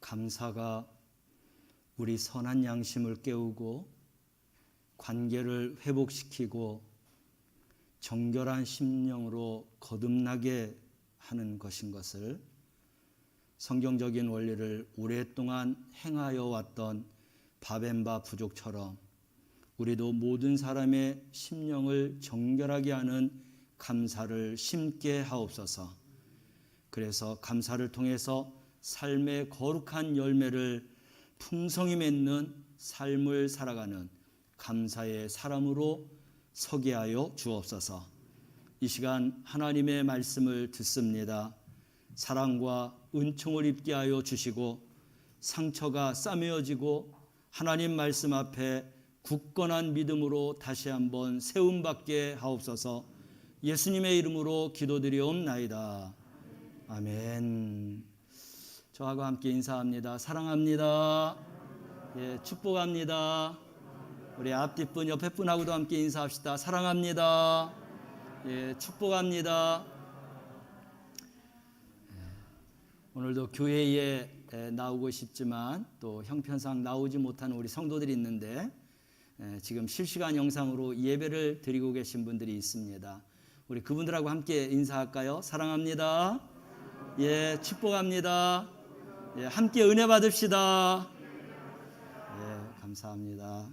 감사가 우리 선한 양심을 깨우고 관계를 회복시키고 정결한 심령으로 거듭나게 하는 것인 것을 성경적인 원리를 오랫동안 행하여 왔던 바벤바 부족처럼 우리도 모든 사람의 심령을 정결하게 하는 감사를 심게 하옵소서. 그래서 감사를 통해서 삶의 거룩한 열매를 풍성히 맺는 삶을 살아가는 감사의 사람으로 서게 하여 주옵소서. 이 시간 하나님의 말씀을 듣습니다. 사랑과 은총을 입게 하여 주시고 상처가 싸매어지고 하나님 말씀 앞에 굳건한 믿음으로 다시 한번 세움받게 하옵소서. 예수님의 이름으로 기도드리옵나이다. 아멘. 저하고 함께 인사합니다. 사랑합니다. 예, 축복합니다. 우리 앞뒷분 옆에 분하고도 함께 인사합시다. 사랑합니다. 예, 축복합니다. 오늘도 교회에 나오고 싶지만 또 형편상 나오지 못하는 우리 성도들이 있는데 지금 실시간 영상으로 예배를 드리고 계신 분들이 있습니다. 우리 그분들하고 함께 인사할까요? 사랑합니다. 예, 축복합니다. 예, 함께 은혜 받읍시다. 예, 감사합니다.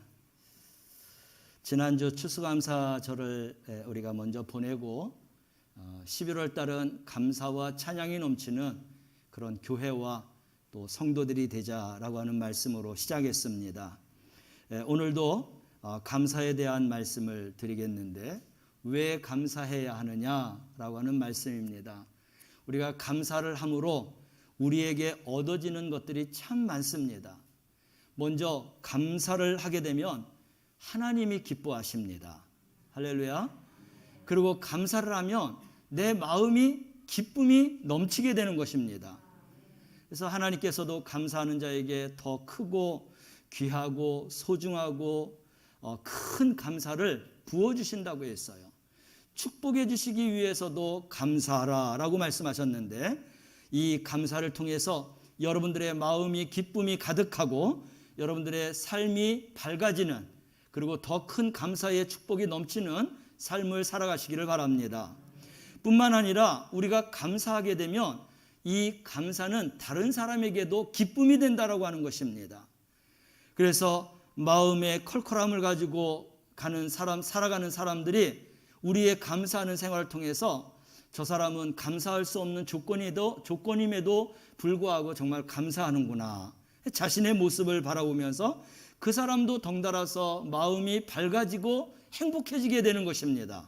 지난주 추수감사절을 우리가 먼저 보내고 11월 달은 감사와 찬양이 넘치는 그런 교회와 또 성도들이 되자라고 하는 말씀으로 시작했습니다. 오늘도 감사에 대한 말씀을 드리겠는데 왜 감사해야 하느냐라고 하는 말씀입니다. 우리가 감사를 함으로 우리에게 얻어지는 것들이 참 많습니다. 먼저 감사를 하게 되면 하나님이 기뻐하십니다. 할렐루야. 그리고 감사를 하면 내 마음이 기쁨이 넘치게 되는 것입니다. 그래서 하나님께서도 감사하는 자에게 더 크고 귀하고 소중하고 큰 감사를 부어주신다고 했어요. 축복해 주시기 위해서도 감사하라 라고 말씀하셨는데 이 감사를 통해서 여러분들의 마음이 기쁨이 가득하고 여러분들의 삶이 밝아지는 그리고 더 큰 감사의 축복이 넘치는 삶을 살아가시기를 바랍니다. 뿐만 아니라 우리가 감사하게 되면 이 감사는 다른 사람에게도 기쁨이 된다라고 하는 것입니다. 그래서 마음의 컬컬함을 가지고 살아가는 사람들이 우리의 감사하는 생활을 통해서 저 사람은 감사할 수 없는 조건임에도 불구하고 정말 감사하는구나. 자신의 모습을 바라보면서 그 사람도 덩달아서 마음이 밝아지고 행복해지게 되는 것입니다.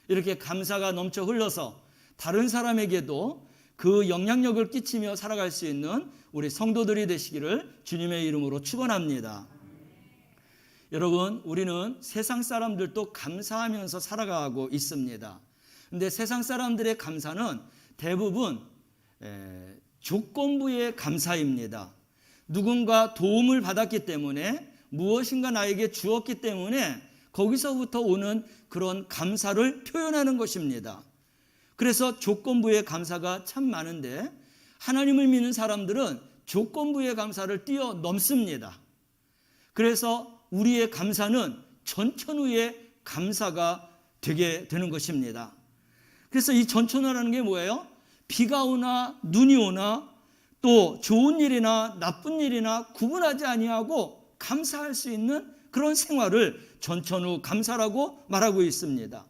이렇게 감사가 넘쳐 흘러서 다른 사람에게도 그 영향력을 끼치며 살아갈 수 있는 우리 성도들이 되시기를 주님의 이름으로 축원합니다. 여러분, 우리는 세상 사람들도 감사하면서 살아가고 있습니다. 그런데 세상 사람들의 감사는 대부분 조건부의 감사입니다. 누군가 도움을 받았기 때문에 무엇인가 나에게 주었기 때문에 거기서부터 오는 그런 감사를 표현하는 것입니다. 그래서 조건부의 감사가 참 많은데 하나님을 믿는 사람들은 조건부의 감사를 뛰어넘습니다. 그래서 우리의 감사는 전천후의 감사가 되게 되는 것입니다. 그래서 이 전천후라는 게 뭐예요? 비가 오나 눈이 오나 또 좋은 일이나 나쁜 일이나 구분하지 아니하고 감사할 수 있는 그런 생활을 전천후 감사라고 말하고 있습니다.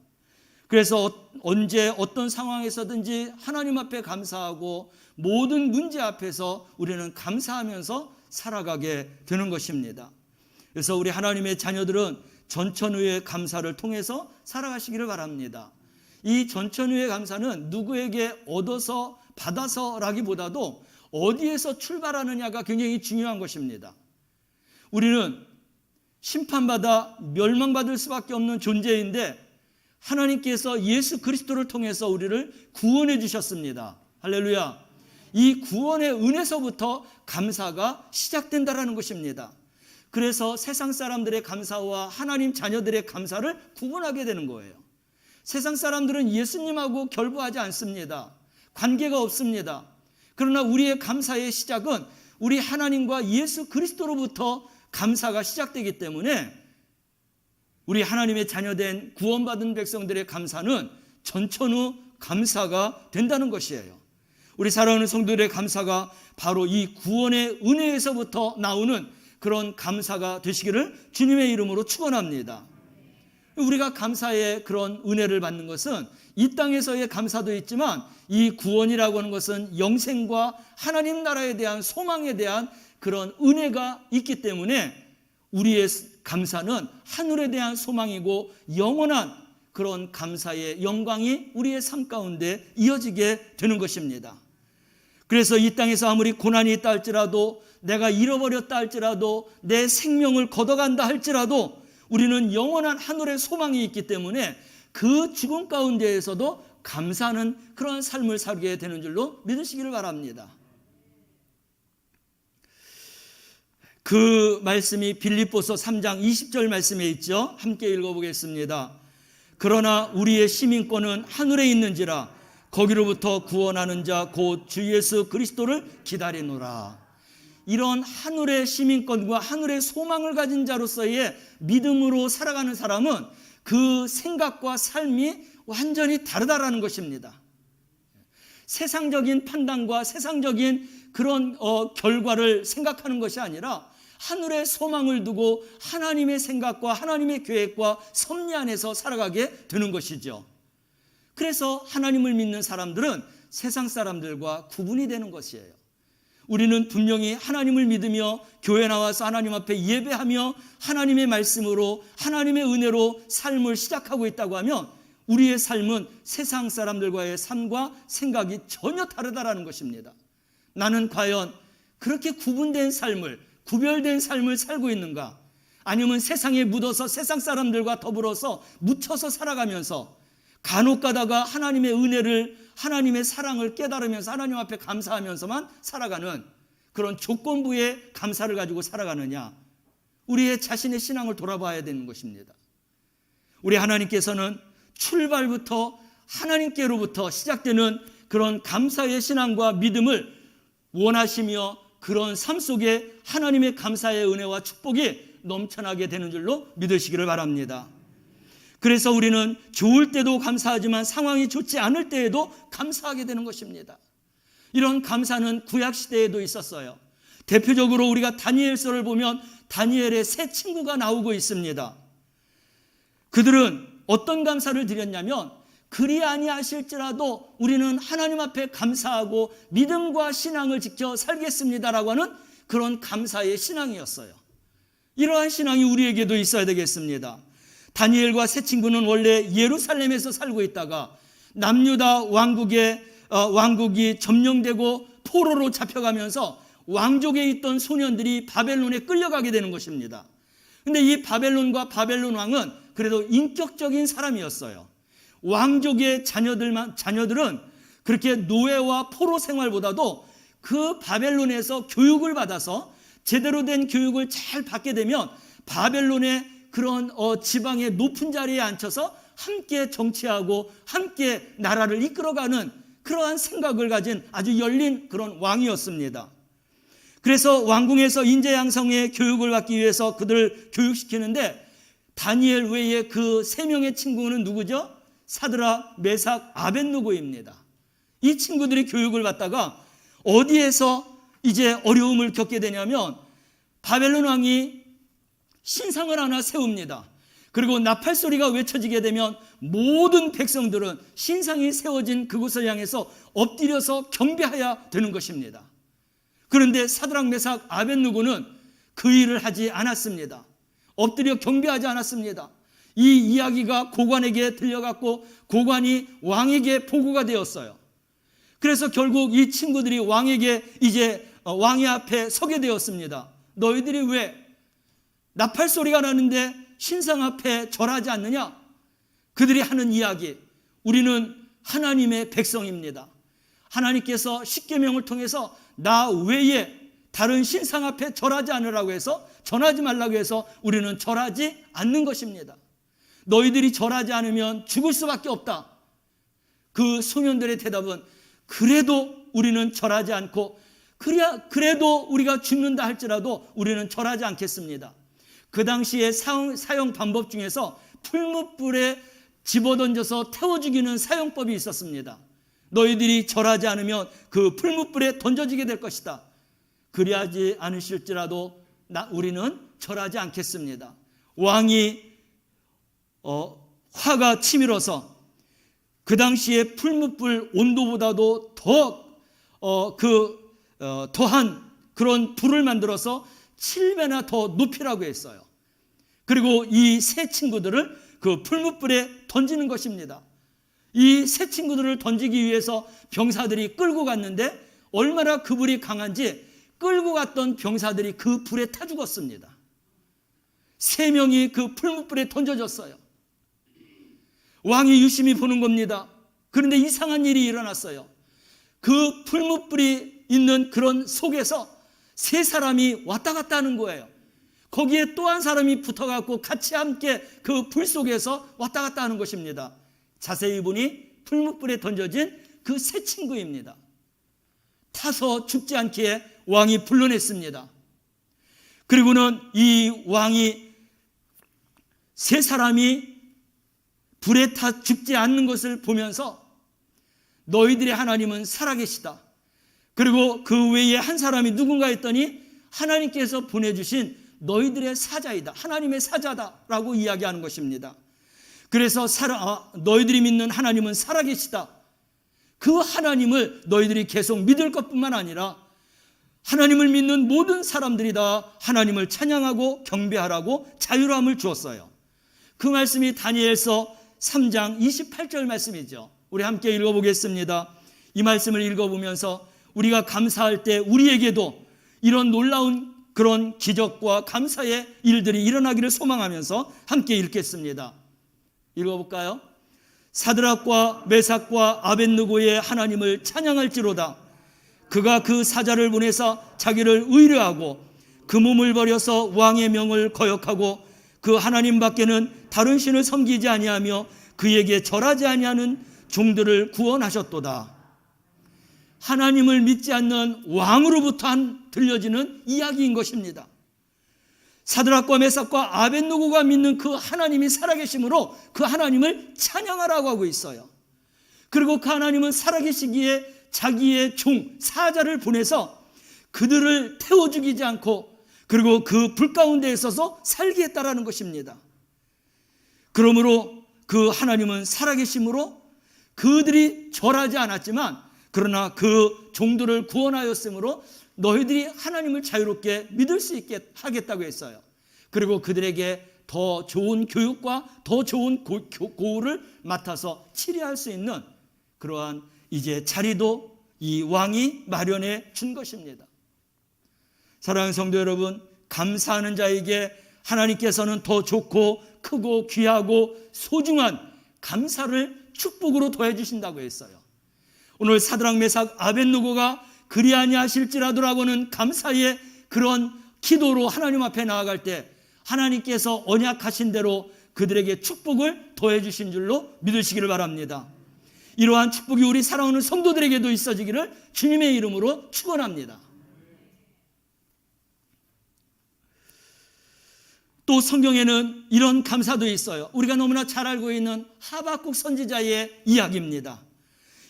그래서 언제 어떤 상황에서든지 하나님 앞에 감사하고 모든 문제 앞에서 우리는 감사하면서 살아가게 되는 것입니다. 그래서 우리 하나님의 자녀들은 전천후의 감사를 통해서 살아가시기를 바랍니다. 이 전천후의 감사는 누구에게 얻어서 받아서라기보다도 어디에서 출발하느냐가 굉장히 중요한 것입니다. 우리는 심판받아 멸망받을 수밖에 없는 존재인데 하나님께서 예수 그리스도를 통해서 우리를 구원해 주셨습니다. 할렐루야. 이 구원의 은혜서부터 감사가 시작된다라는 것입니다. 그래서 세상 사람들의 감사와 하나님 자녀들의 감사를 구분하게 되는 거예요. 세상 사람들은 예수님하고 결부하지 않습니다. 관계가 없습니다. 그러나 우리의 감사의 시작은 우리 하나님과 예수 그리스도로부터 감사가 시작되기 때문에 우리 하나님의 자녀된 구원받은 백성들의 감사는 전천후 감사가 된다는 것이에요. 우리 사랑하는 성도들의 감사가 바로 이 구원의 은혜에서부터 나오는 그런 감사가 되시기를 주님의 이름으로 축원합니다. 우리가 감사의 그런 은혜를 받는 것은 이 땅에서의 감사도 있지만 이 구원이라고 하는 것은 영생과 하나님 나라에 대한 소망에 대한 그런 은혜가 있기 때문에 우리의 감사는 하늘에 대한 소망이고 영원한 그런 감사의 영광이 우리의 삶 가운데 이어지게 되는 것입니다. 그래서 이 땅에서 아무리 고난이 있다 할지라도, 내가 잃어버렸다 할지라도, 내 생명을 걷어간다 할지라도 우리는 영원한 하늘의 소망이 있기 때문에 그 죽음 가운데에서도 감사하는 그런 삶을 살게 되는 줄로 믿으시기를 바랍니다. 그 말씀이 빌립보서 3장 20절 말씀에 있죠. 함께 읽어보겠습니다. 그러나 우리의 시민권은 하늘에 있는지라 거기로부터 구원하는 자 곧 주 예수 그리스도를 기다리노라. 이런 하늘의 시민권과 하늘의 소망을 가진 자로서의 믿음으로 살아가는 사람은 그 생각과 삶이 완전히 다르다라는 것입니다. 세상적인 판단과 세상적인 그런 결과를 생각하는 것이 아니라 하늘의 소망을 두고 하나님의 생각과 하나님의 계획과 섭리 안에서 살아가게 되는 것이죠. 그래서 하나님을 믿는 사람들은 세상 사람들과 구분이 되는 것이에요. 우리는 분명히 하나님을 믿으며 교회 나와서 하나님 앞에 예배하며 하나님의 말씀으로 하나님의 은혜로 삶을 시작하고 있다고 하면 우리의 삶은 세상 사람들과의 삶과 생각이 전혀 다르다라는 것입니다. 나는 과연 그렇게 구분된 삶을, 구별된 삶을 살고 있는가? 아니면 세상에 묻어서 세상 사람들과 더불어서 묻혀서 살아가면서 간혹 가다가 하나님의 은혜를, 하나님의 사랑을 깨달으면서 하나님 앞에 감사하면서만 살아가는 그런 조건부의 감사를 가지고 살아가느냐? 우리의 자신의 신앙을 돌아봐야 되는 것입니다. 우리 하나님께서는 출발부터 하나님께로부터 시작되는 그런 감사의 신앙과 믿음을 원하시며 그런 삶 속에 하나님의 감사의 은혜와 축복이 넘쳐나게 되는 줄로 믿으시기를 바랍니다. 그래서 우리는 좋을 때도 감사하지만 상황이 좋지 않을 때에도 감사하게 되는 것입니다. 이런 감사는 구약시대에도 있었어요. 대표적으로 우리가 다니엘서를 보면 다니엘의 세 친구가 나오고 있습니다. 그들은 어떤 감사를 드렸냐면 그리 아니하실지라도 우리는 하나님 앞에 감사하고 믿음과 신앙을 지켜 살겠습니다라고 하는 그런 감사의 신앙이었어요. 이러한 신앙이 우리에게도 있어야 되겠습니다. 다니엘과 세 친구는 원래 예루살렘에서 살고 있다가 남유다 왕국이 점령되고 포로로 잡혀가면서 왕족에 있던 소년들이 바벨론에 끌려가게 되는 것입니다. 그런데 이 바벨론과 바벨론 왕은 그래도 인격적인 사람이었어요. 왕족의 자녀들은 그렇게 노예와 포로 생활보다도 그 바벨론에서 교육을 받아서 제대로 된 교육을 잘 받게 되면 바벨론의 그런 지방의 높은 자리에 앉혀서 함께 정치하고 함께 나라를 이끌어가는 그러한 생각을 가진 아주 열린 그런 왕이었습니다. 그래서 왕궁에서 인재양성의 교육을 받기 위해서 그들을 교육시키는데 다니엘 외에 그 세 명의 친구는 누구죠? 사드락, 메삭, 아벳느고입니다. 이 친구들이 교육을 받다가 어디에서 이제 어려움을 겪게 되냐면 바벨론 왕이 신상을 하나 세웁니다. 그리고 나팔소리가 외쳐지게 되면 모든 백성들은 신상이 세워진 그곳을 향해서 엎드려서 경배해야 되는 것입니다. 그런데 사드락, 메삭, 아벳느고는 그 일을 하지 않았습니다. 엎드려 경배하지 않았습니다. 이 이야기가 고관에게 들려갔고 고관이 왕에게 보고가 되었어요. 그래서 결국 이 친구들이 왕에게 이제 왕의 앞에 서게 되었습니다. 너희들이 왜 나팔소리가 나는데 신상 앞에 절하지 않느냐? 그들이 하는 이야기, 우리는 하나님의 백성입니다. 하나님께서 십계명을 통해서 나 외에 다른 신상 앞에 절하지 않으라고 해서, 전하지 말라고 해서 우리는 절하지 않는 것입니다. 너희들이 절하지 않으면 죽을 수밖에 없다. 그 소년들의 대답은 그래도 우리는 절하지 않고 그래도 우리가 죽는다 할지라도 우리는 절하지 않겠습니다. 그 당시에 사형 방법 중에서 풀무불에 집어던져서 태워 죽이는 사형법이 있었습니다. 너희들이 절하지 않으면 그 풀무불에 던져지게 될 것이다. 그리하지 않으실지라도 우리는 절하지 않겠습니다. 왕이 화가 치밀어서 그 당시에 풀무불 온도보다도 더한 그런 불을 만들어서 7배나 더 높이라고 했어요. 그리고 이 세 친구들을 그 풀무불에 던지는 것입니다. 이 세 친구들을 던지기 위해서 병사들이 끌고 갔는데 얼마나 그 불이 강한지 끌고 갔던 병사들이 그 불에 타 죽었습니다. 3명이 그 풀무불에 던져졌어요. 왕이 유심히 보는 겁니다. 그런데 이상한 일이 일어났어요. 그 풀무불이 있는 그런 속에서 3사람이 왔다 갔다 하는 거예요. 거기에 또 한 사람이 붙어갖고 같이 함께 그 불 속에서 왔다 갔다 하는 것입니다. 자세히 보니 풀무불에 던져진 그 세 친구입니다. 타서 죽지 않게 왕이 불러냈습니다. 그리고는 이 왕이 3사람이 불에 타 죽지 않는 것을 보면서 너희들의 하나님은 살아계시다. 그리고 그 외에 한 사람이 누군가 했더니 하나님께서 보내주신 너희들의 사자이다. 하나님의 사자다라고 이야기하는 것입니다. 그래서 너희들이 믿는 하나님은 살아계시다. 그 하나님을 너희들이 계속 믿을 것뿐만 아니라 하나님을 믿는 모든 사람들이 다 하나님을 찬양하고 경배하라고 자유함을 주었어요. 그 말씀이 다니엘서 3장 28절 말씀이죠. 우리 함께 읽어보겠습니다. 이 말씀을 읽어보면서 우리가 감사할 때 우리에게도 이런 놀라운 그런 기적과 감사의 일들이 일어나기를 소망하면서 함께 읽겠습니다. 읽어볼까요? 사드락과 메삭과 아벳느고의 하나님을 찬양할지로다. 그가 그 사자를 보내사 자기를 의뢰하고 그 몸을 버려서 왕의 명을 거역하고 그 하나님 밖에는 다른 신을 섬기지 아니하며 그에게 절하지 아니하는 종들을 구원하셨도다. 하나님을 믿지 않는 왕으로부터 들려지는 이야기인 것입니다. 사드락과 메삭과 아벳느고가 믿는 그 하나님이 살아계심으로 그 하나님을 찬양하라고 하고 있어요. 그리고 그 하나님은 살아계시기에 자기의 종 사자를 보내서 그들을 태워 죽이지 않고 그리고 그 불 가운데 있어서 살게 했다라는 것입니다. 그러므로 그 하나님은 살아계심으로 그들이 절하지 않았지만 그러나 그 종들을 구원하였으므로 너희들이 하나님을 자유롭게 믿을 수 있게 하겠다고 했어요. 그리고 그들에게 더 좋은 교육과 더 좋은 고우를 맡아서 치료할 수 있는 그러한 이제 자리도 이 왕이 마련해 준 것입니다. 사랑하는 성도 여러분, 감사하는 자에게 하나님께서는 더 좋고 크고 귀하고 소중한 감사를 축복으로 더해 주신다고 했어요. 오늘 사드락 메삭 아벳느고가 그리 아니하실지라도라고는 감사의 그런 기도로 하나님 앞에 나아갈 때 하나님께서 언약하신 대로 그들에게 축복을 더해 주신 줄로 믿으시기를 바랍니다. 이러한 축복이 우리 사랑하는 성도들에게도 있어지기를 주님의 이름으로 축원합니다. 또 성경에는 이런 감사도 있어요. 우리가 너무나 잘 알고 있는 하박국 선지자의 이야기입니다.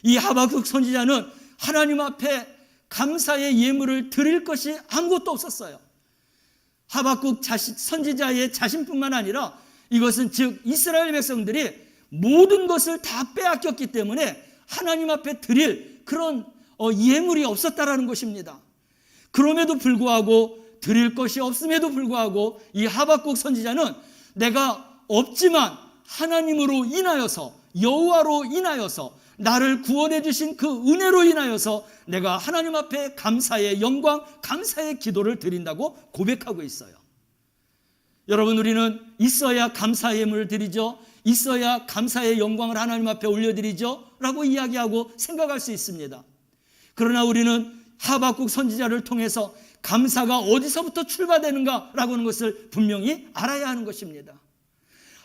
이 하박국 선지자는 하나님 앞에 감사의 예물을 드릴 것이 아무것도 없었어요. 하박국 선지자의 자신뿐만 아니라 이것은 즉 이스라엘 백성들이 모든 것을 다 빼앗겼기 때문에 하나님 앞에 드릴 그런 예물이 없었다라는 것입니다. 그럼에도 불구하고 드릴 것이 없음에도 불구하고 이 하박국 선지자는 내가 없지만 하나님으로 인하여서 여호와로 인하여서 나를 구원해 주신 그 은혜로 인하여서 내가 하나님 앞에 감사의 영광, 감사의 기도를 드린다고 고백하고 있어요. 여러분, 우리는 있어야 감사의 예물을 드리죠. 있어야 감사의 영광을 하나님 앞에 올려드리죠 라고 이야기하고 생각할 수 있습니다. 그러나 우리는 하박국 선지자를 통해서 감사가 어디서부터 출발되는가 라고 하는 것을 분명히 알아야 하는 것입니다.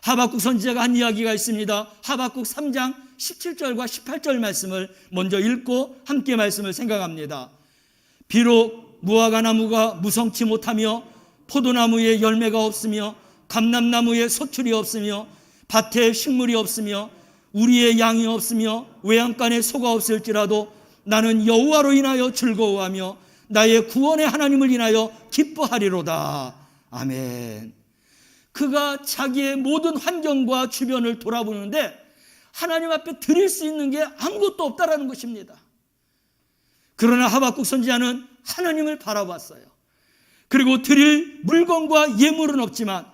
하박국 선지자가 한 이야기가 있습니다. 하박국 3장 17절과 18절 말씀을 먼저 읽고 함께 말씀을 생각합니다. 비록 무화과 나무가 무성치 못하며 포도나무에 열매가 없으며 감람나무에 소출이 없으며 밭에 식물이 없으며 우리의 양이 없으며 외양간에 소가 없을지라도 나는 여호와로 인하여 즐거워하며 나의 구원의 하나님을 인하여 기뻐하리로다. 아멘. 그가 자기의 모든 환경과 주변을 돌아보는데 하나님 앞에 드릴 수 있는 게 아무것도 없다라는 것입니다. 그러나 하박국 선지자는 하나님을 바라봤어요. 그리고 드릴 물건과 예물은 없지만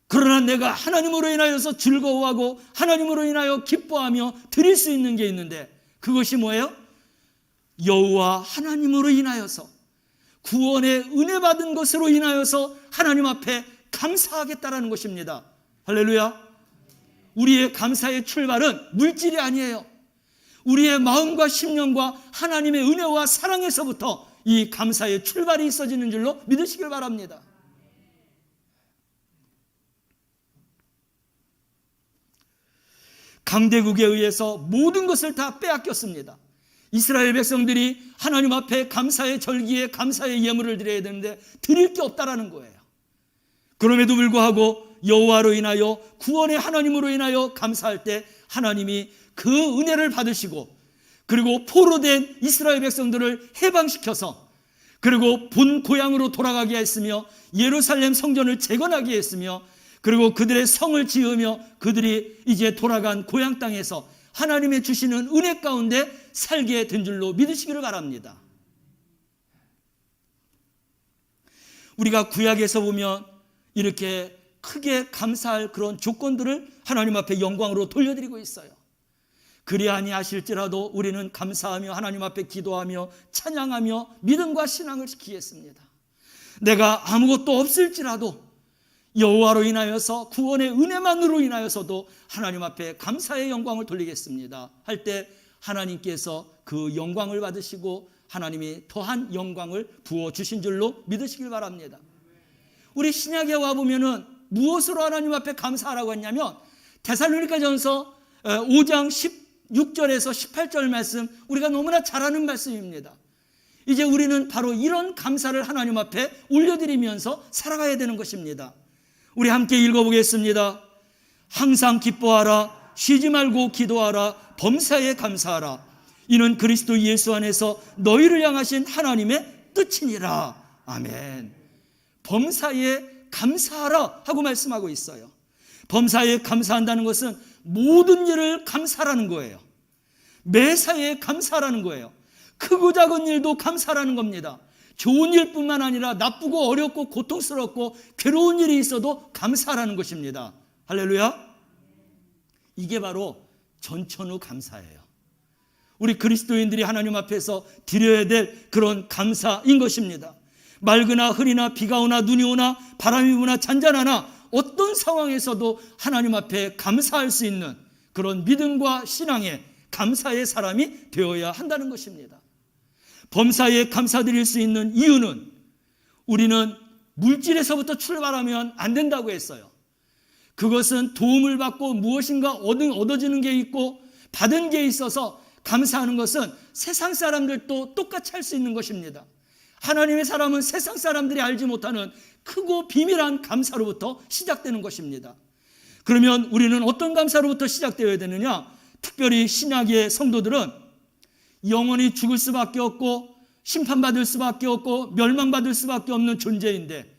그러나 내가 하나님으로 인하여서 즐거워하고 하나님으로 인하여 기뻐하며 드릴 수 있는 게 있는데 그것이 뭐예요? 여호와 하나님으로 인하여서 구원의 은혜 받은 것으로 인하여서 하나님 앞에 감사하겠다라는 것입니다. 할렐루야. 우리의 감사의 출발은 물질이 아니에요. 우리의 마음과 심령과 하나님의 은혜와 사랑에서부터 이 감사의 출발이 있어지는 줄로 믿으시길 바랍니다. 강대국에 의해서 모든 것을 다 빼앗겼습니다. 이스라엘 백성들이 하나님 앞에 감사의 절기에 감사의 예물을 드려야 되는데 드릴 게 없다라는 거예요. 그럼에도 불구하고 여호와로 인하여 구원의 하나님으로 인하여 감사할 때 하나님이 그 은혜를 받으시고 그리고 포로된 이스라엘 백성들을 해방시켜서 그리고 본 고향으로 돌아가게 했으며 예루살렘 성전을 재건하게 했으며 그리고 그들의 성을 지으며 그들이 이제 돌아간 고향 땅에서 하나님의 주시는 은혜 가운데 살게 된 줄로 믿으시기를 바랍니다. 우리가 구약에서 보면 이렇게 크게 감사할 그런 조건들을 하나님 앞에 영광으로 돌려드리고 있어요. 그리 아니하실지라도 우리는 감사하며 하나님 앞에 기도하며 찬양하며 믿음과 신앙을 지키겠습니다. 내가 아무것도 없을지라도 여호와로 인하여서 구원의 은혜만으로 인하여서도 하나님 앞에 감사의 영광을 돌리겠습니다 할 때 하나님께서 그 영광을 받으시고 하나님이 더한 영광을 부어주신 줄로 믿으시길 바랍니다. 우리 신약에 와보면은 무엇으로 하나님 앞에 감사하라고 했냐면 데살로니가전서 5장 16절에서 18절 말씀, 우리가 너무나 잘 아는 말씀입니다. 이제 우리는 바로 이런 감사를 하나님 앞에 올려드리면서 살아가야 되는 것입니다. 우리 함께 읽어보겠습니다. 항상 기뻐하라, 쉬지 말고 기도하라, 범사에 감사하라. 이는 그리스도 예수 안에서 너희를 향하신 하나님의 뜻이니라. 아멘. 범사에 감사하라 하고 말씀하고 있어요. 범사에 감사한다는 것은 모든 일을 감사라는 거예요. 매사에 감사라는 거예요. 크고 작은 일도 감사라는 겁니다. 좋은 일뿐만 아니라 나쁘고 어렵고 고통스럽고 괴로운 일이 있어도 감사라는 것입니다. 할렐루야. 이게 바로 전천후 감사예요. 우리 그리스도인들이 하나님 앞에서 드려야 될 그런 감사인 것입니다. 맑으나 흐리나 비가 오나 눈이 오나 바람이 부나 잔잔하나 어떤 상황에서도 하나님 앞에 감사할 수 있는 그런 믿음과 신앙의 감사의 사람이 되어야 한다는 것입니다. 범사에 감사드릴 수 있는 이유는 우리는 물질에서부터 출발하면 안 된다고 했어요. 그것은 도움을 받고 무엇인가 얻어지는 게 있고 받은 게 있어서 감사하는 것은 세상 사람들도 똑같이 할 수 있는 것입니다. 하나님의 사람은 세상 사람들이 알지 못하는 크고 비밀한 감사로부터 시작되는 것입니다. 그러면 우리는 어떤 감사로부터 시작되어야 되느냐? 특별히 신약의 성도들은 영원히 죽을 수밖에 없고 심판받을 수밖에 없고 멸망받을 수밖에 없는 존재인데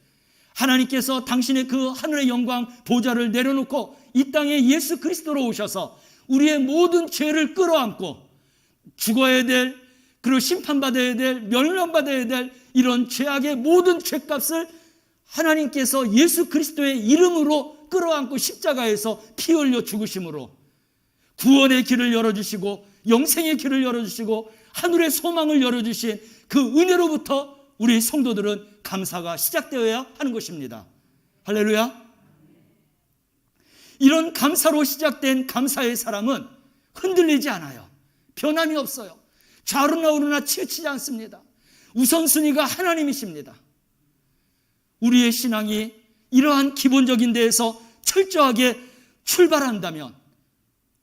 하나님께서 당신의 그 하늘의 영광 보좌를 내려놓고 이 땅에 예수 그리스도로 오셔서 우리의 모든 죄를 끌어안고 죽어야 될, 그리고 심판받아야 될, 멸망받아야 될 이런 죄악의 모든 죄값을 하나님께서 예수 그리스도의 이름으로 끌어안고 십자가에서 피 흘려 죽으심으로 구원의 길을 열어주시고 영생의 길을 열어주시고 하늘의 소망을 열어주신 그 은혜로부터 우리 성도들은 감사가 시작되어야 하는 것입니다. 할렐루야. 이런 감사로 시작된 감사의 사람은 흔들리지 않아요. 변함이 없어요. 좌로나 우로나 치우치지 않습니다. 우선순위가 하나님이십니다. 우리의 신앙이 이러한 기본적인 데에서 철저하게 출발한다면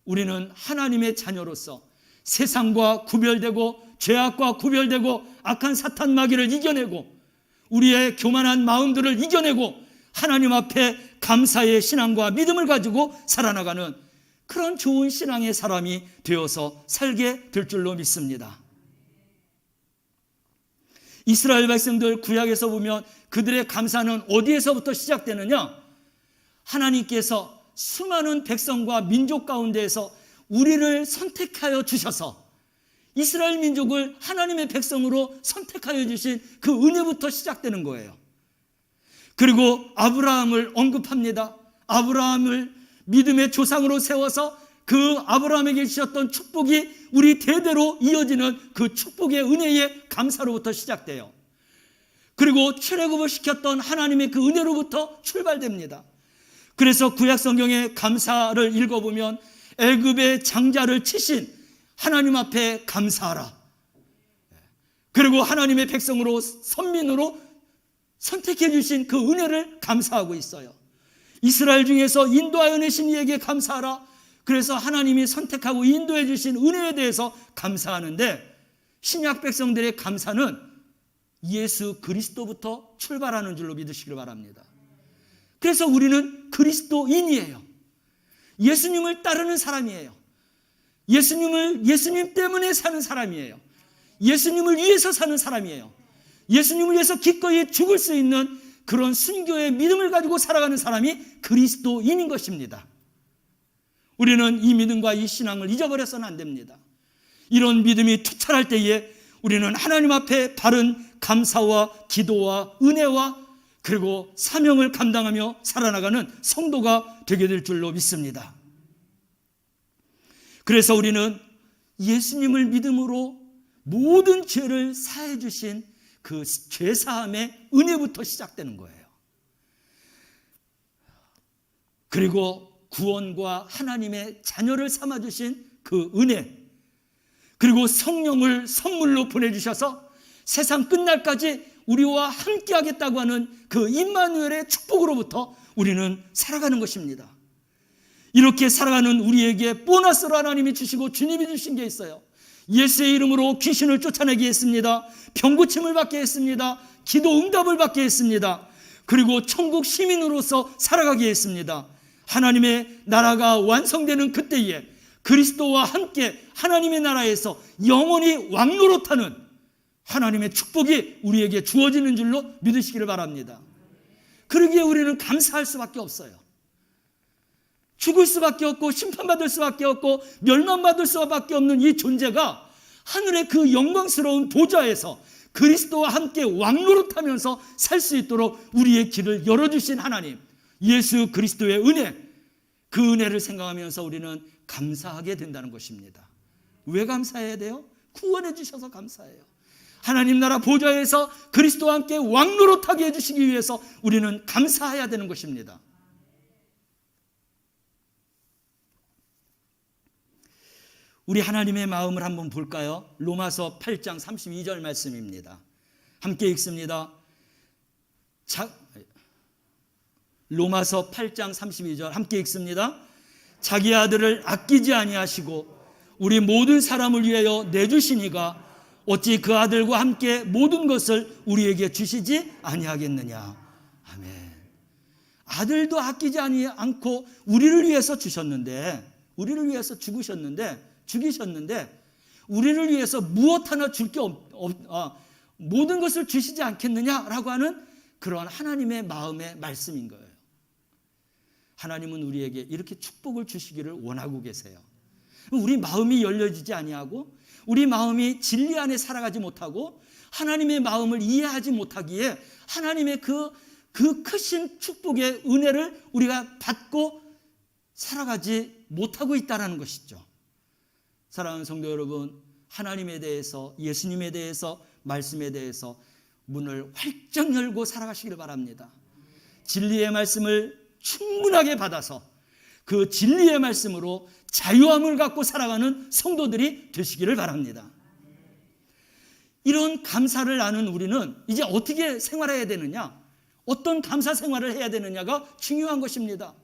우리는 하나님의 자녀로서 세상과 구별되고 죄악과 구별되고 악한 사탄 마귀를 이겨내고 우리의 교만한 마음들을 이겨내고 하나님 앞에 감사의 신앙과 믿음을 가지고 살아나가는 그런 좋은 신앙의 사람이 되어서 살게 될 줄로 믿습니다. 이스라엘 백성들 구약에서 보면 그들의 감사는 어디에서부터 시작되느냐? 하나님께서 수많은 백성과 민족 가운데에서 우리를 선택하여 주셔서 이스라엘 민족을 하나님의 백성으로 선택하여 주신 그 은혜부터 시작되는 거예요. 그리고 아브라함을 언급합니다. 아브라함을 믿음의 조상으로 세워서 그 아브라함에게 주셨던 축복이 우리 대대로 이어지는 그 축복의 은혜의 감사로부터 시작돼요. 그리고 출애굽을 시켰던 하나님의 그 은혜로부터 출발됩니다. 그래서 구약 성경의 감사를 읽어보면 애굽의 장자를 치신 하나님 앞에 감사하라. 그리고 하나님의 백성으로 선민으로 선택해 주신 그 은혜를 감사하고 있어요. 이스라엘 중에서 인도하여 내신 이에게 감사하라. 그래서 하나님이 선택하고 인도해 주신 은혜에 대해서 감사하는데 신약 백성들의 감사는 예수 그리스도부터 출발하는 줄로 믿으시길 바랍니다. 그래서 우리는 그리스도인이에요. 예수님을 따르는 사람이에요. 예수님 때문에 사는 사람이에요. 예수님을 위해서 사는 사람이에요. 예수님을 위해서 기꺼이 죽을 수 있는 그런 순교의 믿음을 가지고 살아가는 사람이 그리스도인인 것입니다. 우리는 이 믿음과 이 신앙을 잊어버려서는 안 됩니다. 이런 믿음이 투철할 때에 우리는 하나님 앞에 바른 감사와 기도와 은혜와 그리고 사명을 감당하며 살아나가는 성도가 되게 될 줄로 믿습니다. 그래서 우리는 예수님을 믿음으로 모든 죄를 사해 주신 그 죄사함의 은혜부터 시작되는 거예요. 그리고 구원과 하나님의 자녀를 삼아주신 그 은혜, 그리고 성령을 선물로 보내주셔서 세상 끝날까지 우리와 함께 하겠다고 하는 그 임마누엘의 축복으로부터 우리는 살아가는 것입니다. 이렇게 살아가는 우리에게 보너스로 하나님이 주시고 주님이 주신 게 있어요. 예수의 이름으로 귀신을 쫓아내게 했습니다. 병고침을 받게 했습니다. 기도 응답을 받게 했습니다. 그리고 천국 시민으로서 살아가게 했습니다. 하나님의 나라가 완성되는 그때에 그리스도와 함께 하나님의 나라에서 영원히 왕노릇하는 하나님의 축복이 우리에게 주어지는 줄로 믿으시기를 바랍니다. 그러기에 우리는 감사할 수밖에 없어요. 죽을 수밖에 없고 심판받을 수밖에 없고 멸망받을 수밖에 없는 이 존재가 하늘의 그 영광스러운 보좌에서 그리스도와 함께 왕노릇하면서 살 수 있도록 우리의 길을 열어주신 하나님, 예수 그리스도의 은혜, 그 은혜를 생각하면서 우리는 감사하게 된다는 것입니다. 왜 감사해야 돼요? 구원해 주셔서 감사해요. 하나님 나라 보좌에서 그리스도와 함께 왕노릇하게 해주시기 위해서 우리는 감사해야 되는 것입니다. 우리 하나님의 마음을 한번 볼까요? 로마서 8장 32절 말씀입니다. 함께 읽습니다. 로마서 8장 32절 함께 읽습니다. 자기 아들을 아끼지 아니하시고 우리 모든 사람을 위하여 내주시니가 어찌 그 아들과 함께 모든 것을 우리에게 주시지 아니하겠느냐. 아멘. 아들도 아끼지 않고 우리를 위해서 주셨는데, 우리를 위해서 죽으셨는데, 죽이셨는데 우리를 위해서 무엇 하나 줄 게 모든 것을 주시지 않겠느냐라고 하는 그런 하나님의 마음의 말씀인 거예요. 하나님은 우리에게 이렇게 축복을 주시기를 원하고 계세요. 우리 마음이 열려지지 아니하고 우리 마음이 진리 안에 살아가지 못하고 하나님의 마음을 이해하지 못하기에 하나님의 그 크신 축복의 은혜를 우리가 받고 살아가지 못하고 있다는 것이죠. 사랑하는 성도 여러분, 하나님에 대해서, 예수님에 대해서, 말씀에 대해서 문을 활짝 열고 살아가시길 바랍니다. 진리의 말씀을 충분하게 받아서 그 진리의 말씀으로 자유함을 갖고 살아가는 성도들이 되시기를 바랍니다. 이런 감사를 아는 우리는 이제 어떻게 생활해야 되느냐, 어떤 감사 생활을 해야 되느냐가 중요한 것입니다.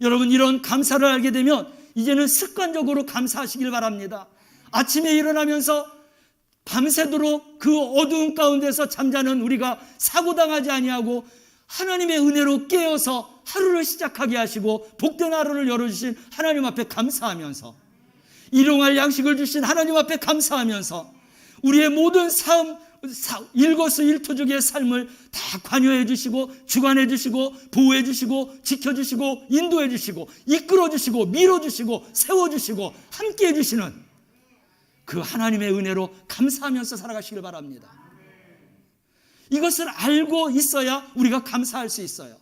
여러분, 이런 감사를 알게 되면 이제는 습관적으로 감사하시길 바랍니다. 아침에 일어나면서 밤새도록 그 어두운 가운데서 잠자는 우리가 사고당하지 아니하고 하나님의 은혜로 깨어서 하루를 시작하게 하시고 복된 하루를 열어주신 하나님 앞에 감사하면서, 일용할 양식을 주신 하나님 앞에 감사하면서 우리의 모든 삶, 일거수일투족의 삶을 다 관여해 주시고 주관해 주시고 보호해 주시고 지켜주시고 인도해 주시고 이끌어 주시고 밀어 주시고 세워 주시고 함께 해 주시는 그 하나님의 은혜로 감사하면서 살아가시길 바랍니다. 이것을 알고 있어야 우리가 감사할 수 있어요.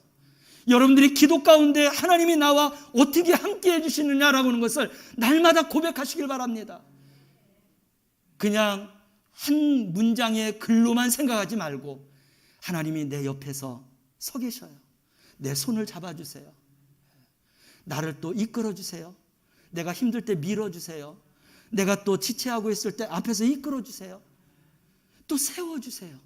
여러분들이 기도 가운데 하나님이 나와 어떻게 함께 해주시느냐라고 하는 것을 날마다 고백하시길 바랍니다. 그냥 한 문장의 글로만 생각하지 말고 하나님이 내 옆에서 서 계셔요. 내 손을 잡아주세요. 나를 또 이끌어주세요. 내가 힘들 때 밀어주세요. 내가 또 지체하고 있을 때 앞에서 이끌어주세요. 또 세워주세요.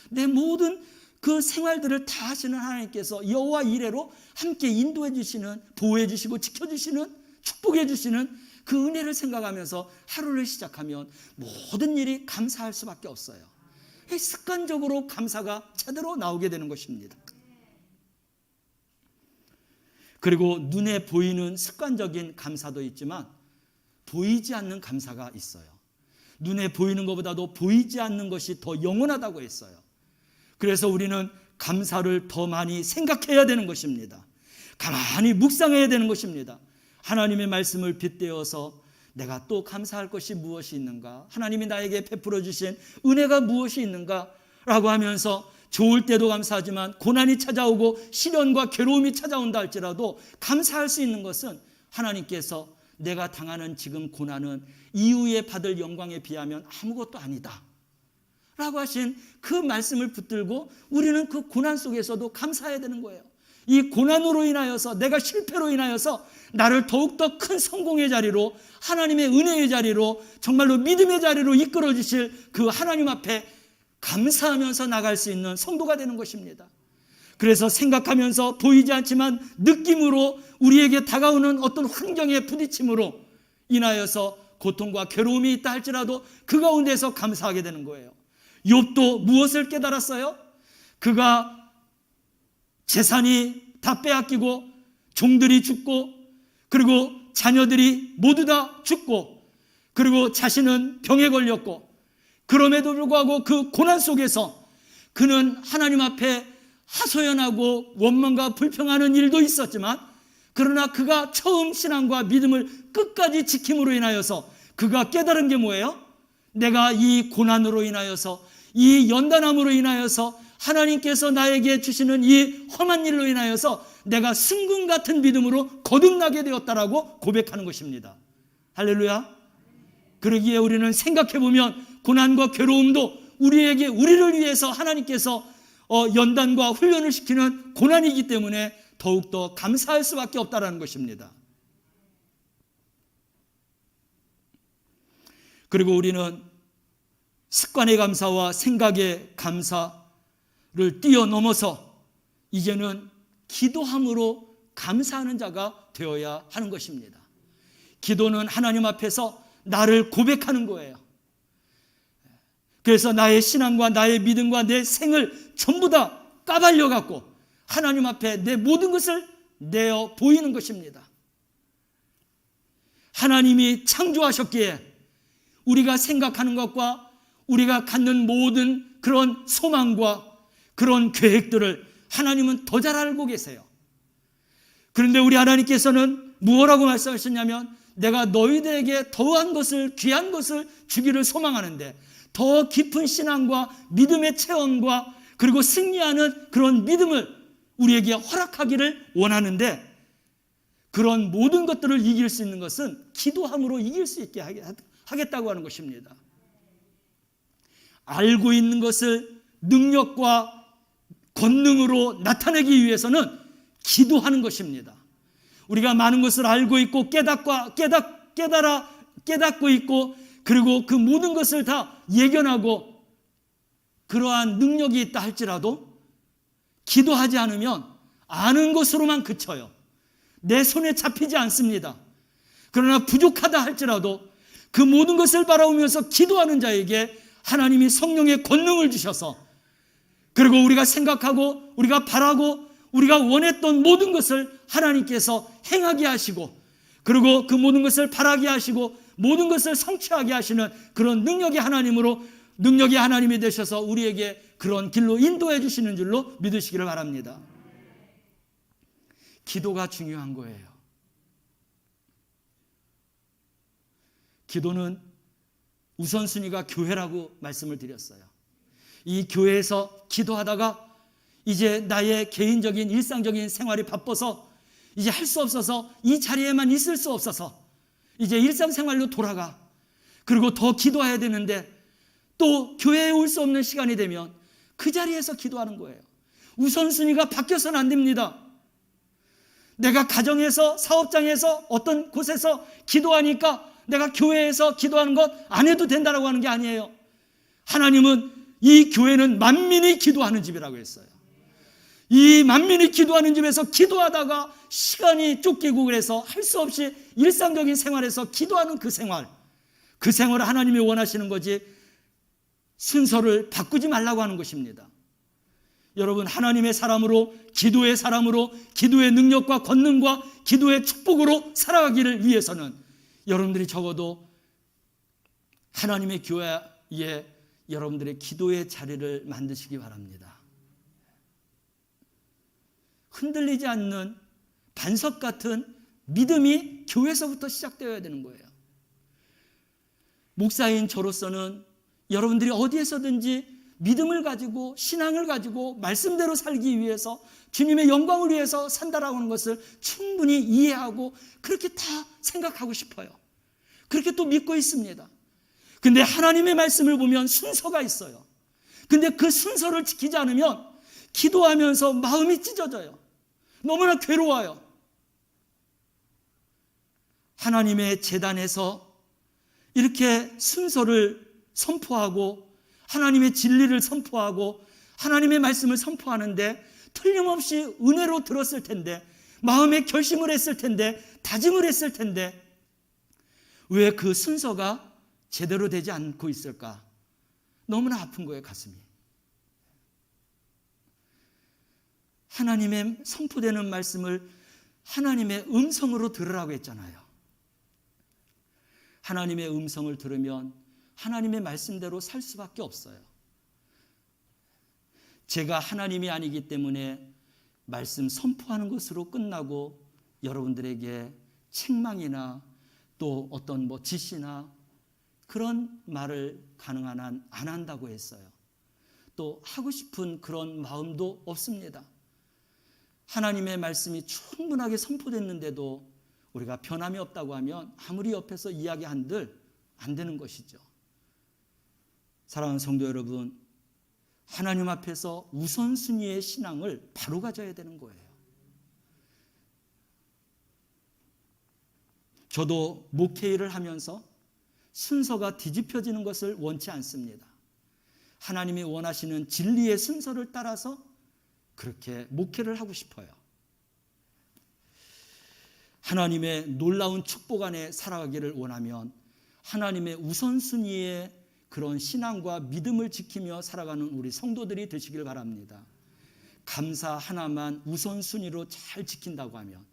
내 모든 그 생활들을 다 하시는 하나님께서 여호와 이레로 함께 인도해 주시는, 보호해 주시고 지켜주시는, 축복해 주시는 그 은혜를 생각하면서 하루를 시작하면 모든 일이 감사할 수밖에 없어요. 습관적으로 감사가 제대로 나오게 되는 것입니다. 그리고 눈에 보이는 습관적인 감사도 있지만 보이지 않는 감사가 있어요. 눈에 보이는 것보다도 보이지 않는 것이 더 영원하다고 했어요. 그래서 우리는 감사를 더 많이 생각해야 되는 것입니다. 가만히 묵상해야 되는 것입니다. 하나님의 말씀을 빗대어서 내가 또 감사할 것이 무엇이 있는가? 하나님이 나에게 베풀어 주신 은혜가 무엇이 있는가? 라고 하면서 좋을 때도 감사하지만 고난이 찾아오고 시련과 괴로움이 찾아온다 할지라도 감사할 수 있는 것은 하나님께서 내가 당하는 지금 고난은 이후에 받을 영광에 비하면 아무것도 아니다 라고 하신 그 말씀을 붙들고 우리는 그 고난 속에서도 감사해야 되는 거예요. 이 고난으로 인하여서, 내가 실패로 인하여서 나를 더욱더 큰 성공의 자리로, 하나님의 은혜의 자리로, 정말로 믿음의 자리로 이끌어 주실 그 하나님 앞에 감사하면서 나갈 수 있는 성도가 되는 것입니다. 그래서 생각하면서 보이지 않지만 느낌으로 우리에게 다가오는 어떤 환경의 부딪힘으로 인하여서 고통과 괴로움이 있다 할지라도 그 가운데서 감사하게 되는 거예요. 욥도 무엇을 깨달았어요? 그가 재산이 다 빼앗기고 종들이 죽고 그리고 자녀들이 모두 다 죽고 그리고 자신은 병에 걸렸고 그럼에도 불구하고 그 고난 속에서 그는 하나님 앞에 하소연하고 원망과 불평하는 일도 있었지만 그러나 그가 처음 신앙과 믿음을 끝까지 지킴으로 인하여서 그가 깨달은 게 뭐예요? 내가 이 고난으로 인하여서, 이 연단함으로 인하여서 하나님께서 나에게 주시는 이 험한 일로 인하여서 내가 승금 같은 믿음으로 거듭나게 되었다라고 고백하는 것입니다. 할렐루야. 그러기에 우리는 생각해보면 고난과 괴로움도 우리를 위해서 하나님께서 연단과 훈련을 시키는 고난이기 때문에 더욱더 감사할 수밖에 없다라는 것입니다. 그리고 우리는 습관의 감사와 생각의 감사를 뛰어넘어서 이제는 기도함으로 감사하는 자가 되어야 하는 것입니다. 기도는 하나님 앞에서 나를 고백하는 거예요. 그래서 나의 신앙과 나의 믿음과 내 생을 전부 다 까발려 갖고 하나님 앞에 내 모든 것을 내어 보이는 것입니다. 하나님이 창조하셨기에 우리가 생각하는 것과 우리가 갖는 모든 그런 소망과 그런 계획들을 하나님은 더 잘 알고 계세요. 그런데 우리 하나님께서는 무엇라고 말씀하셨냐면 내가 너희들에게 더한 것을, 귀한 것을 주기를 소망하는데 더 깊은 신앙과 믿음의 체험과 그리고 승리하는 그런 믿음을 우리에게 허락하기를 원하는데 그런 모든 것들을 이길 수 있는 것은 기도함으로 이길 수 있게 하겠다고 하는 것입니다. 알고 있는 것을 능력과 권능으로 나타내기 위해서는 기도하는 것입니다. 우리가 많은 것을 알고 있고 깨닫고 있고 그리고 그 모든 것을 다 예견하고 그러한 능력이 있다 할지라도 기도하지 않으면 아는 것으로만 그쳐요. 내 손에 잡히지 않습니다. 그러나 부족하다 할지라도 그 모든 것을 바라보면서 기도하는 자에게 하나님이 성령의 권능을 주셔서, 그리고 우리가 생각하고 우리가 바라고 우리가 원했던 모든 것을 하나님께서 행하게 하시고, 그리고 그 모든 것을 바라게 하시고 모든 것을 성취하게 하시는 그런 능력의 하나님이 되셔서 우리에게 그런 길로 인도해 주시는 줄로 믿으시기를 바랍니다. 기도가 중요한 거예요. 기도는 우선순위가 교회라고 말씀을 드렸어요. 이 교회에서 기도하다가 이제 나의 개인적인 일상적인 생활이 바빠서 이제 할 수 없어서 이 자리에만 있을 수 없어서 이제 일상생활로 돌아가. 그리고 더 기도해야 되는데 또 교회에 올 수 없는 시간이 되면 그 자리에서 기도하는 거예요. 우선순위가 바뀌어서는 안 됩니다. 내가 가정에서, 사업장에서, 어떤 곳에서 기도하니까 내가 교회에서 기도하는 것 안 해도 된다라고 하는 게 아니에요. 하나님은 이 교회는 만민이 기도하는 집이라고 했어요. 이 만민이 기도하는 집에서 기도하다가 시간이 쫓기고 그래서 할 수 없이 일상적인 생활에서 기도하는 그 생활을 하나님이 원하시는 거지 순서를 바꾸지 말라고 하는 것입니다. 여러분, 하나님의 사람으로, 기도의 사람으로, 기도의 능력과 권능과 기도의 축복으로 살아가기를 위해서는 여러분들이 적어도 하나님의 교회에 여러분들의 기도의 자리를 만드시기 바랍니다. 흔들리지 않는 반석 같은 믿음이 교회에서부터 시작되어야 되는 거예요. 목사인 저로서는 여러분들이 어디에서든지 믿음을 가지고 신앙을 가지고 말씀대로 살기 위해서 주님의 영광을 위해서 산다라고 하는 것을 충분히 이해하고 그렇게 다 생각하고 싶어요. 그렇게 또 믿고 있습니다. 근데 하나님의 말씀을 보면 순서가 있어요. 근데 그 순서를 지키지 않으면 기도하면서 마음이 찢어져요. 너무나 괴로워요. 하나님의 제단에서 이렇게 순서를 선포하고 하나님의 진리를 선포하고 하나님의 말씀을 선포하는데 틀림없이 은혜로 들었을 텐데, 마음의 결심을 했을 텐데, 다짐을 했을 텐데 왜 그 순서가 제대로 되지 않고 있을까? 너무나 아픈 거예요, 가슴이. 하나님의 선포되는 말씀을 하나님의 음성으로 들으라고 했잖아요. 하나님의 음성을 들으면 하나님의 말씀대로 살 수밖에 없어요. 제가 하나님이 아니기 때문에 말씀 선포하는 것으로 끝나고 여러분들에게 책망이나 또 어떤 지시나 그런 말을 가능한 한 안 한다고 했어요. 또 하고 싶은 그런 마음도 없습니다. 하나님의 말씀이 충분하게 선포됐는데도 우리가 변함이 없다고 하면 아무리 옆에서 이야기한들 안 되는 것이죠. 사랑하는 성도 여러분, 하나님 앞에서 우선순위의 신앙을 바로 가져야 되는 거예요. 저도 목회 일을 하면서 순서가 뒤집혀지는 것을 원치 않습니다. 하나님이 원하시는 진리의 순서를 따라서 그렇게 목회를 하고 싶어요. 하나님의 놀라운 축복 안에 살아가기를 원하면 하나님의 우선순위의 그런 신앙과 믿음을 지키며 살아가는 우리 성도들이 되시길 바랍니다. 감사 하나만 우선순위로 잘 지킨다고 하면,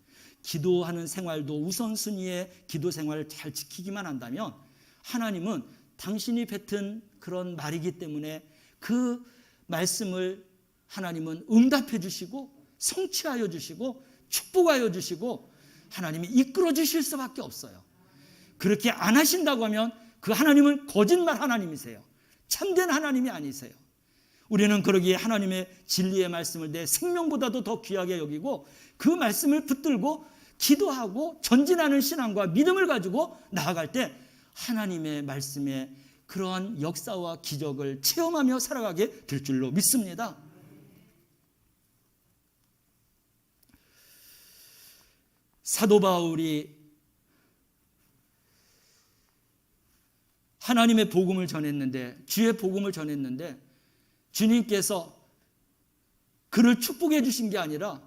기도하는 생활도 우선순위의 기도 생활을 잘 지키기만 한다면 하나님은 당신이 뱉은 그런 말이기 때문에 그 말씀을 하나님은 응답해 주시고 성취하여 주시고 축복하여 주시고 하나님이 이끌어 주실 수밖에 없어요. 그렇게 안 하신다고 하면 그 하나님은 거짓말 하나님이세요. 참된 하나님이 아니세요. 우리는 그러기에 하나님의 진리의 말씀을 내 생명보다도 더 귀하게 여기고 그 말씀을 붙들고 기도하고 전진하는 신앙과 믿음을 가지고 나아갈 때 하나님의 말씀에 그러한 역사와 기적을 체험하며 살아가게 될 줄로 믿습니다. 사도 바울이 하나님의 복음을 전했는데, 주의 복음을 전했는데 주님께서 그를 축복해 주신 게 아니라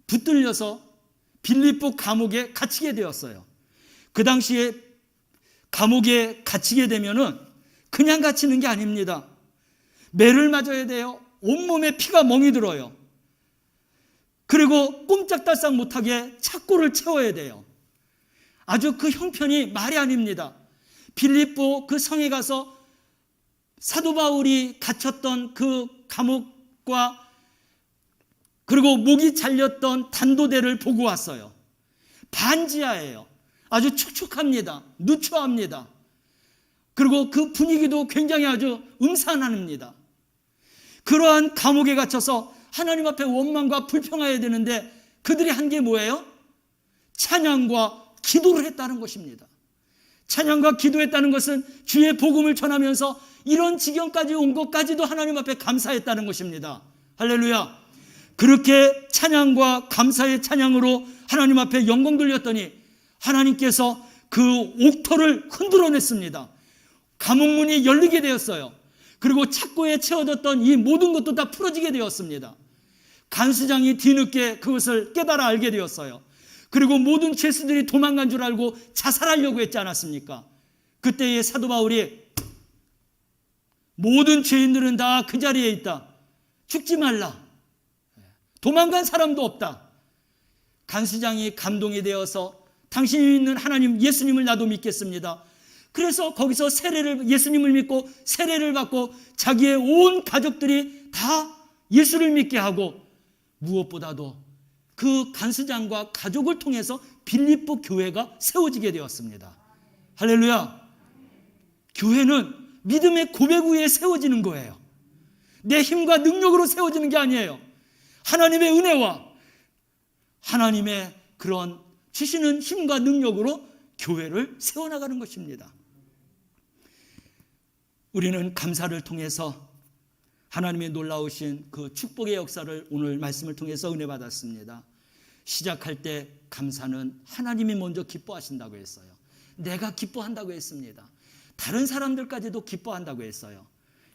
붙들려서 빌립보 감옥에 갇히게 되었어요. 그 당시에 감옥에 갇히게 되면은 그냥 갇히는 게 아닙니다. 매를 맞아야 돼요. 온몸에 피가 멍이 들어요. 그리고 꼼짝달싹 못하게 착고를 채워야 돼요. 아주 그 형편이 말이 아닙니다. 빌립보 그 성에 가서 사도 바울이 갇혔던 그 감옥과 그리고 목이 잘렸던 단도대를 보고 왔어요. 반지하예요. 아주 촉촉합니다. 누추합니다. 그리고 그 분위기도 굉장히 아주 음산합니다. 그러한 감옥에 갇혀서 하나님 앞에 원망과 불평해야 되는데 그들이 한 게 뭐예요? 찬양과 기도를 했다는 것입니다. 찬양과 기도했다는 것은 주의 복음을 전하면서 이런 지경까지 온 것까지도 하나님 앞에 감사했다는 것입니다. 할렐루야. 그렇게 찬양과 감사의 찬양으로 하나님 앞에 영광 돌렸더니 하나님께서 그 옥토를 흔들어냈습니다. 감옥문이 열리게 되었어요. 그리고 착고에 채워졌던 이 모든 것도 다 풀어지게 되었습니다. 간수장이 뒤늦게 그것을 깨달아 알게 되었어요. 그리고 모든 죄수들이 도망간 줄 알고 자살하려고 했지 않았습니까? 그때의 사도 바울이 모든 죄인들은 다 그 자리에 있다. 죽지 말라. 도망간 사람도 없다. 간수장이 감동이 되어서 당신이 믿는 하나님 예수님을 나도 믿겠습니다. 그래서 거기서 예수님을 믿고 세례를 받고 자기의 온 가족들이 다 예수를 믿게 하고 무엇보다도 그 간수장과 가족을 통해서 빌립보 교회가 세워지게 되었습니다. 할렐루야. 교회는 믿음의 고백 위에 세워지는 거예요. 내 힘과 능력으로 세워지는 게 아니에요. 하나님의 은혜와 하나님의 그런 주시는 힘과 능력으로 교회를 세워나가는 것입니다. 우리는 감사를 통해서 하나님의 놀라우신 그 축복의 역사를 오늘 말씀을 통해서 은혜 받았습니다. 시작할 때 감사는 하나님이 먼저 기뻐하신다고 했어요. 내가 기뻐한다고 했습니다. 다른 사람들까지도 기뻐한다고 했어요.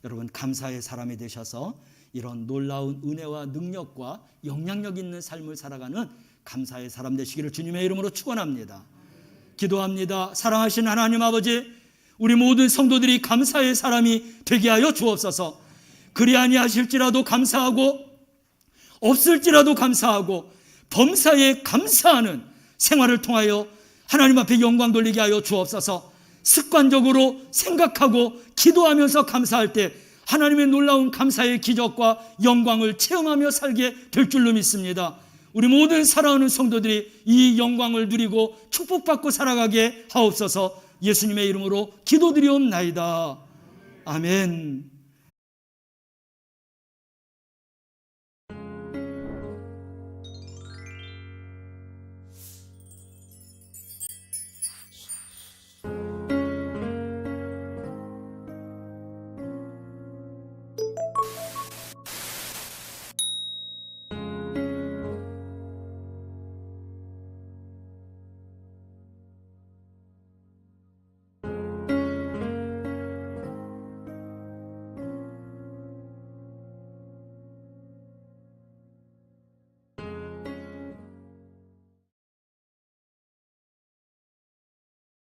여러분 감사의 사람이 되셔서 이런 놀라운 은혜와 능력과 영향력 있는 삶을 살아가는 감사의 사람 되시기를 주님의 이름으로 축원합니다. 기도합니다. 사랑하신 하나님 아버지, 우리 모든 성도들이 감사의 사람이 되게 하여 주옵소서. 그리 아니하실지라도 감사하고 없을지라도 감사하고 범사에 감사하는 생활을 통하여 하나님 앞에 영광 돌리게 하여 주옵소서. 습관적으로 생각하고 기도하면서 감사할 때 하나님의 놀라운 감사의 기적과 영광을 체험하며 살게 될 줄로 믿습니다. 우리 모든 사랑하는 성도들이 이 영광을 누리고 축복받고 살아가게 하옵소서. 예수님의 이름으로 기도드리옵나이다. 아멘.